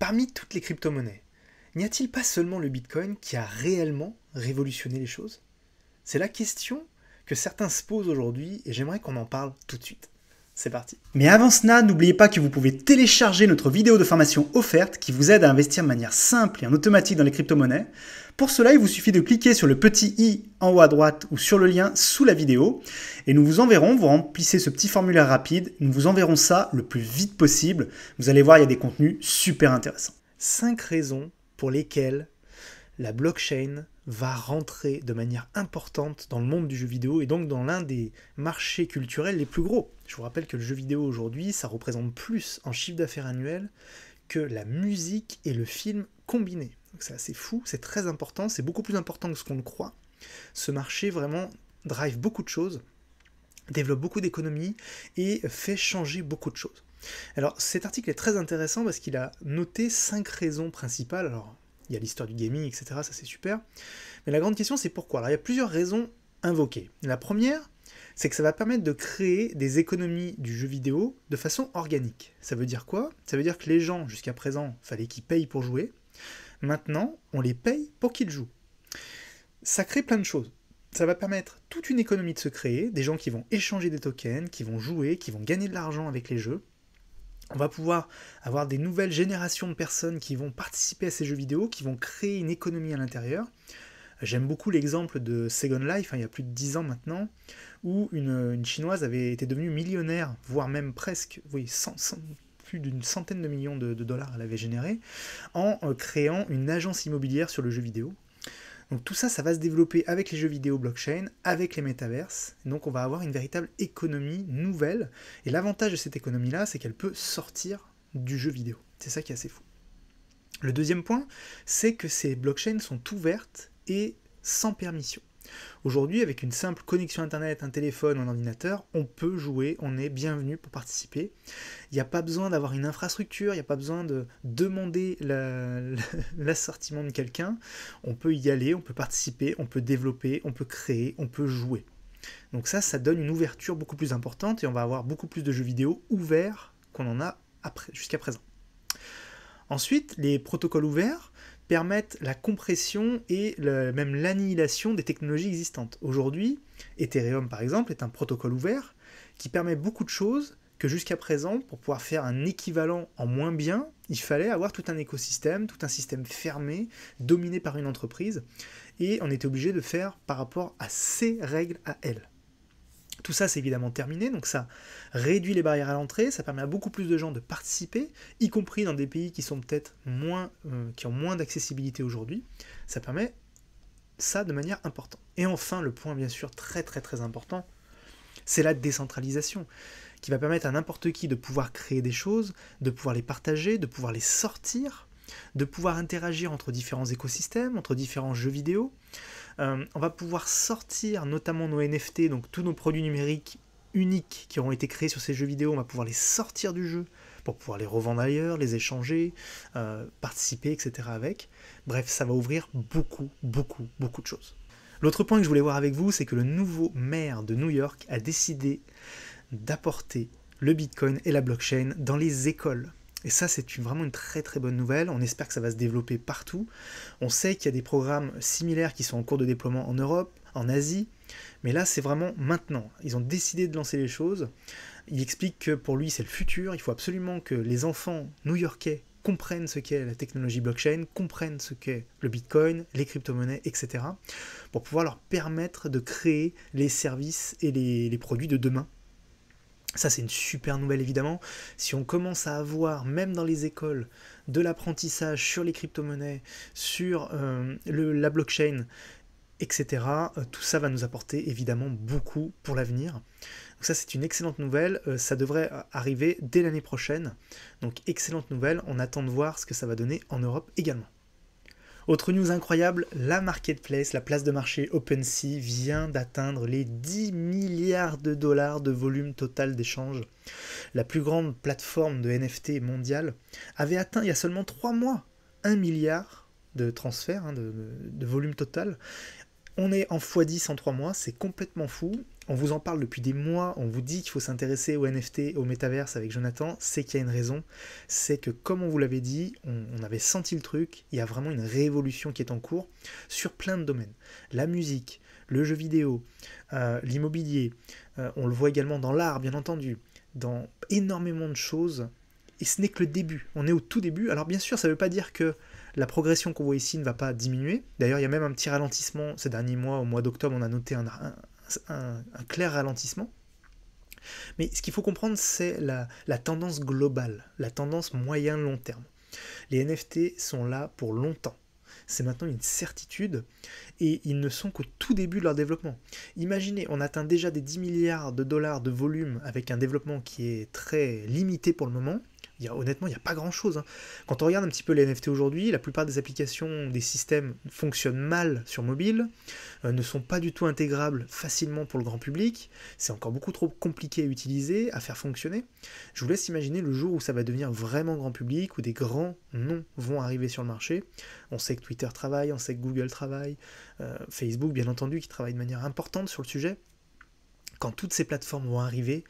Parmi toutes les crypto-monnaies, n'y a-t-il pas seulement le Bitcoin qui a réellement révolutionné les choses? C'est la question que certains se posent aujourd'hui et j'aimerais qu'on en parle tout de suite. C'est parti. Mais avant cela, n'oubliez pas que vous pouvez télécharger notre vidéo de formation offerte qui vous aide à investir de manière simple et en automatique dans les crypto-monnaies. Pour cela, il vous suffit de cliquer sur le petit i en haut à droite ou sur le lien sous la vidéo et nous vous enverrons, vous remplissez ce petit formulaire rapide, nous vous enverrons ça le plus vite possible. Vous allez voir, il y a des contenus super intéressants. 5 raisons pour lesquelles la blockchain va rentrer de manière importante dans le monde du jeu vidéo et donc dans l'un des marchés culturels les plus gros. Je vous rappelle que le jeu vidéo aujourd'hui, ça représente plus en chiffre d'affaires annuel que la musique et le film combinés. Donc c'est assez fou, c'est très important, c'est beaucoup plus important que ce qu'on le croit. Ce marché vraiment drive beaucoup de choses, développe beaucoup d'économies et fait changer beaucoup de choses. Alors cet article est très intéressant parce qu'il a noté 5 raisons principales. Alors il y a l'histoire du gaming, etc., ça c'est super. Mais la grande question c'est pourquoi. Alors il y a plusieurs raisons invoquées. La première, c'est que ça va permettre de créer des économies du jeu vidéo de façon organique. Ça veut dire quoi? Ça veut dire que les gens, jusqu'à présent, il fallait qu'ils payent pour jouer. Maintenant, on les paye pour qu'ils jouent. Ça crée plein de choses. Ça va permettre toute une économie de se créer, des gens qui vont échanger des tokens, qui vont jouer, qui vont gagner de l'argent avec les jeux. On va pouvoir avoir des nouvelles générations de personnes qui vont participer à ces jeux vidéo, qui vont créer une économie à l'intérieur. J'aime beaucoup l'exemple de Second Life, il y a plus de 10 ans maintenant, où une Chinoise avait été devenue millionnaire, voire même presque, oui, plus d'une centaine de millions de dollars elle avait généré, en créant une agence immobilière sur le jeu vidéo. Donc tout ça, ça va se développer avec les jeux vidéo blockchain, avec les métaverses. Donc on va avoir une véritable économie nouvelle. Et l'avantage de cette économie-là, c'est qu'elle peut sortir du jeu vidéo. C'est ça qui est assez fou. Le deuxième point, c'est que ces blockchains sont ouvertes et sans permission. Aujourd'hui, avec une simple connexion Internet, un téléphone ou un ordinateur, on peut jouer, on est bienvenu pour participer. Il n'y a pas besoin d'avoir une infrastructure, il n'y a pas besoin de demander l'assortiment de quelqu'un. On peut y aller, on peut participer, on peut développer, on peut créer, on peut jouer. Donc ça donne une ouverture beaucoup plus importante et on va avoir beaucoup plus de jeux vidéo ouverts qu'on en a jusqu'à présent. Ensuite, les protocoles ouverts permettent la compression et même l'annihilation des technologies existantes. Aujourd'hui, Ethereum par exemple est un protocole ouvert qui permet beaucoup de choses que jusqu'à présent, pour pouvoir faire un équivalent en moins bien, il fallait avoir tout un écosystème, tout un système fermé, dominé par une entreprise, et on était obligé de faire par rapport à ses règles à elle. Tout ça, c'est évidemment terminé, donc ça réduit les barrières à l'entrée, ça permet à beaucoup plus de gens de participer, y compris dans des pays qui sont peut-être qui ont moins d'accessibilité aujourd'hui. Ça permet ça de manière importante. Et enfin, le point bien sûr très très très important, c'est la décentralisation, qui va permettre à n'importe qui de pouvoir créer des choses, de pouvoir les partager, de pouvoir les sortir, de pouvoir interagir entre différents écosystèmes, entre différents jeux vidéo. On va pouvoir sortir notamment nos NFT, donc tous nos produits numériques uniques qui auront été créés sur ces jeux vidéo, on va pouvoir les sortir du jeu pour pouvoir les revendre ailleurs, les échanger, participer, etc. avec. Bref, ça va ouvrir beaucoup de choses. L'autre point que je voulais voir avec vous, c'est que le nouveau maire de New York a décidé d'apporter le Bitcoin et la blockchain dans les écoles. Et ça, c'est vraiment une très très bonne nouvelle. On espère que ça va se développer partout. On sait qu'il y a des programmes similaires qui sont en cours de déploiement en Europe, en Asie. Mais là, c'est vraiment maintenant. Ils ont décidé de lancer les choses. Il explique que pour lui, c'est le futur. Il faut absolument que les enfants new-yorkais comprennent ce qu'est la technologie blockchain, comprennent ce qu'est le Bitcoin, les crypto-monnaies, etc. pour pouvoir leur permettre de créer les services et les produits de demain. Ça, c'est une super nouvelle, évidemment. Si on commence à avoir, même dans les écoles, de l'apprentissage sur les crypto-monnaies, sur la blockchain, etc., tout ça va nous apporter, évidemment, beaucoup pour l'avenir. Donc ça, c'est une excellente nouvelle. Ça devrait arriver dès l'année prochaine. Donc, excellente nouvelle. On attend de voir ce que ça va donner en Europe également. Autre news incroyable, la marketplace, la place de marché OpenSea vient d'atteindre les 10 milliards de dollars de volume total d'échanges. La plus grande plateforme de NFT mondiale avait atteint il y a seulement 3 mois 1 milliard de transferts, de volume total. On est en x10 en 3 mois, c'est complètement fou. On vous en parle depuis des mois, on vous dit qu'il faut s'intéresser au NFT, au métaverse avec Jonathan, c'est qu'il y a une raison. C'est que, comme on vous l'avait dit, on avait senti le truc, il y a vraiment une révolution qui est en cours sur plein de domaines. La musique, le jeu vidéo, l'immobilier, on le voit également dans l'art, bien entendu, dans énormément de choses. Et ce n'est que le début, on est au tout début. Alors bien sûr, ça ne veut pas dire que la progression qu'on voit ici ne va pas diminuer. D'ailleurs, il y a même un petit ralentissement ces derniers mois. Au mois d'octobre, on a noté un clair ralentissement. Mais ce qu'il faut comprendre, c'est la tendance globale, la tendance moyen-long terme. Les NFT sont là pour longtemps. C'est maintenant une certitude et ils ne sont qu'au tout début de leur développement. Imaginez, on atteint déjà des 10 milliards de dollars de volume avec un développement qui est très limité pour le moment. Honnêtement, il n'y a pas grand-chose. Hein. Quand on regarde un petit peu les NFT aujourd'hui, la plupart des applications, des systèmes fonctionnent mal sur mobile, ne sont pas du tout intégrables facilement pour le grand public. C'est encore beaucoup trop compliqué à utiliser, à faire fonctionner. Je vous laisse imaginer le jour où ça va devenir vraiment grand public, où des grands noms vont arriver sur le marché. On sait que Twitter travaille, on sait que Google travaille, Facebook bien entendu qui travaille de manière importante sur le sujet. Quand toutes ces plateformes vont arriver,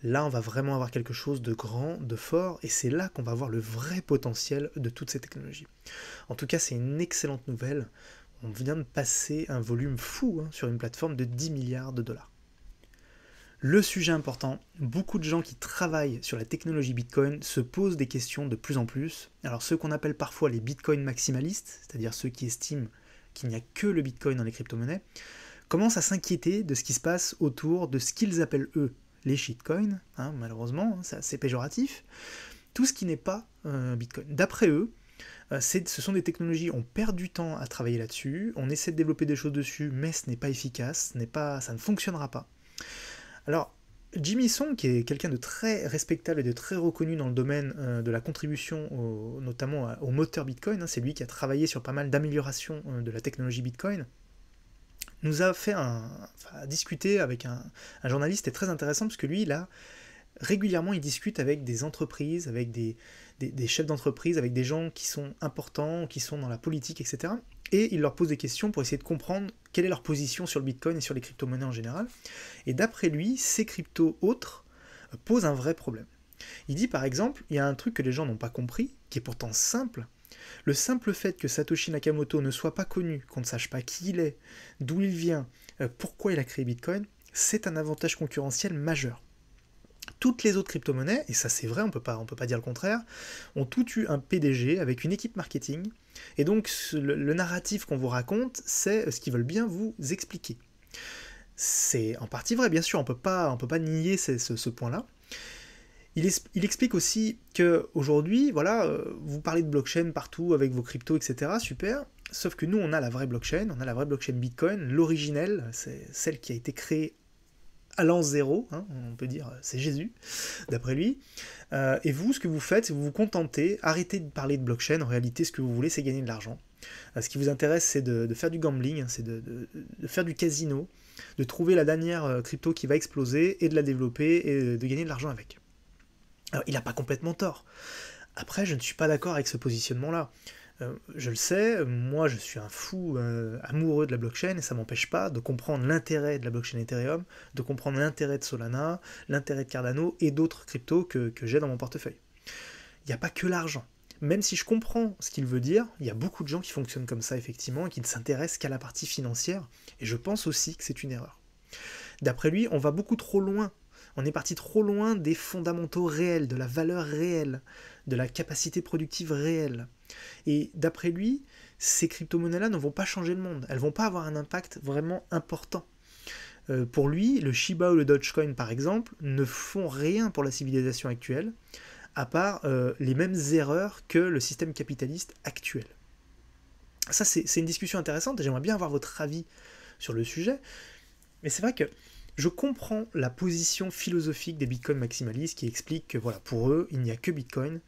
là on va vraiment avoir quelque chose de grand, de fort, et c'est là qu'on va voir le vrai potentiel de toutes ces technologies. En tout cas, c'est une excellente nouvelle. On vient de passer un volume fou sur une plateforme de 10 milliards de dollars. Le sujet important, beaucoup de gens qui travaillent sur la technologie Bitcoin se posent des questions de plus en plus. Alors ceux qu'on appelle parfois les Bitcoin maximalistes, c'est-à-dire ceux qui estiment qu'il n'y a que le Bitcoin dans les crypto-monnaies, commencent à s'inquiéter de ce qui se passe autour de ce qu'ils appellent eux les shitcoins, malheureusement, c'est assez péjoratif, tout ce qui n'est pas Bitcoin. D'après eux, ce sont des technologies, on perd du temps à travailler là-dessus, on essaie de développer des choses dessus, mais ce n'est pas efficace, ça ne fonctionnera pas. Alors, Jimmy Song, qui est quelqu'un de très respectable et de très reconnu dans le domaine de la contribution, notamment au moteur Bitcoin, c'est lui qui a travaillé sur pas mal d'améliorations de la technologie Bitcoin, nous a discuté avec un journaliste très intéressant, parce que lui, là, régulièrement, il discute avec des entreprises, avec des chefs d'entreprise, avec des gens qui sont importants, qui sont dans la politique, etc. Et il leur pose des questions pour essayer de comprendre quelle est leur position sur le Bitcoin et sur les crypto-monnaies en général. Et d'après lui, ces cryptos autres posent un vrai problème. Il dit par exemple, il y a un truc que les gens n'ont pas compris, qui est pourtant simple. Le simple fait que Satoshi Nakamoto ne soit pas connu, qu'on ne sache pas qui il est, d'où il vient, pourquoi il a créé Bitcoin, c'est un avantage concurrentiel majeur. Toutes les autres crypto-monnaies, et ça c'est vrai, on peut pas dire le contraire, ont toutes eu un PDG avec une équipe marketing, et donc le narratif qu'on vous raconte, c'est ce qu'ils veulent bien vous expliquer. C'est en partie vrai, bien sûr, on peut pas nier ce point-là. Il explique aussi qu'aujourd'hui, voilà, vous parlez de blockchain partout avec vos cryptos, etc. Super. Sauf que nous, on a la vraie blockchain Bitcoin, l'originelle, c'est celle qui a été créée à l'an zéro, on peut dire, c'est Jésus, d'après lui. Et vous, ce que vous faites, c'est que vous vous contentez, arrêtez de parler de blockchain, en réalité, ce que vous voulez, c'est gagner de l'argent. Ce qui vous intéresse, c'est de faire du gambling, c'est de faire du casino, de trouver la dernière crypto qui va exploser, et de la développer, et de gagner de l'argent avec. Alors, il n'a pas complètement tort. Après, je ne suis pas d'accord avec ce positionnement-là. Je le sais, moi je suis un fou amoureux de la blockchain et ça ne m'empêche pas de comprendre l'intérêt de la blockchain Ethereum, de comprendre l'intérêt de Solana, l'intérêt de Cardano et d'autres cryptos que j'ai dans mon portefeuille. Il n'y a pas que l'argent. Même si je comprends ce qu'il veut dire, il y a beaucoup de gens qui fonctionnent comme ça effectivement et qui ne s'intéressent qu'à la partie financière et je pense aussi que c'est une erreur. D'après lui, on va beaucoup trop loin. On est parti trop loin des fondamentaux réels, de la valeur réelle, de la capacité productive réelle. Et d'après lui, ces crypto-monnaies-là ne vont pas changer le monde. Elles ne vont pas avoir un impact vraiment important. Pour lui, le Shiba ou le Dogecoin, par exemple, ne font rien pour la civilisation actuelle, à part les mêmes erreurs que le système capitaliste actuel. Ça, c'est une discussion intéressante et j'aimerais bien avoir votre avis sur le sujet. Mais c'est vrai que je comprends la position philosophique des Bitcoin maximalistes qui expliquent que voilà, pour eux, il n'y a que Bitcoin,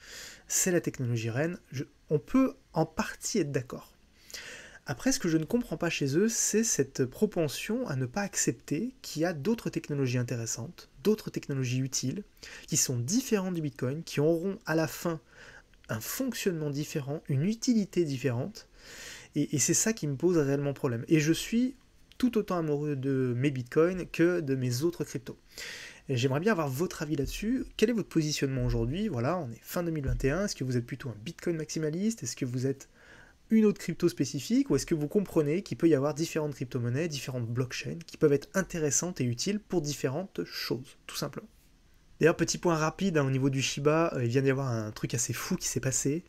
c'est la technologie reine. On peut en partie être d'accord. Après, ce que je ne comprends pas chez eux, c'est cette propension à ne pas accepter qu'il y a d'autres technologies intéressantes, d'autres technologies utiles, qui sont différentes du Bitcoin, qui auront à la fin un fonctionnement différent, une utilité différente, et c'est ça qui me pose réellement problème. Et je suis tout autant amoureux de mes bitcoins que de mes autres cryptos. Et j'aimerais bien avoir votre avis là-dessus. Quel est votre positionnement aujourd'hui? Voilà, on est fin 2021. Est-ce que vous êtes plutôt un bitcoin maximaliste? Est-ce que vous êtes une autre crypto spécifique? Ou est-ce que vous comprenez qu'il peut y avoir différentes crypto-monnaies, différentes blockchains qui peuvent être intéressantes et utiles pour différentes choses, tout simplement. D'ailleurs, petit point rapide au niveau du Shiba, il vient d'y avoir un truc assez fou qui s'est passé.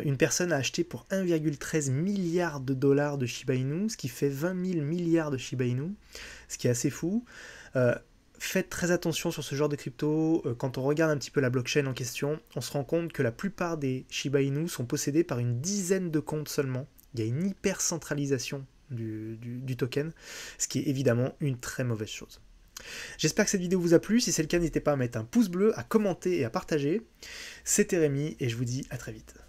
Une personne a acheté pour 1,13 milliard de dollars de Shiba Inu, ce qui fait 20 000 milliards de Shiba Inu, ce qui est assez fou. Faites très attention sur ce genre de crypto. Quand on regarde un petit peu la blockchain en question, on se rend compte que la plupart des Shiba Inu sont possédés par une dizaine de comptes seulement. Il y a une hyper centralisation du token, ce qui est évidemment une très mauvaise chose. J'espère que cette vidéo vous a plu. Si c'est le cas, n'hésitez pas à mettre un pouce bleu, à commenter et à partager. C'était Rémi et je vous dis à très vite.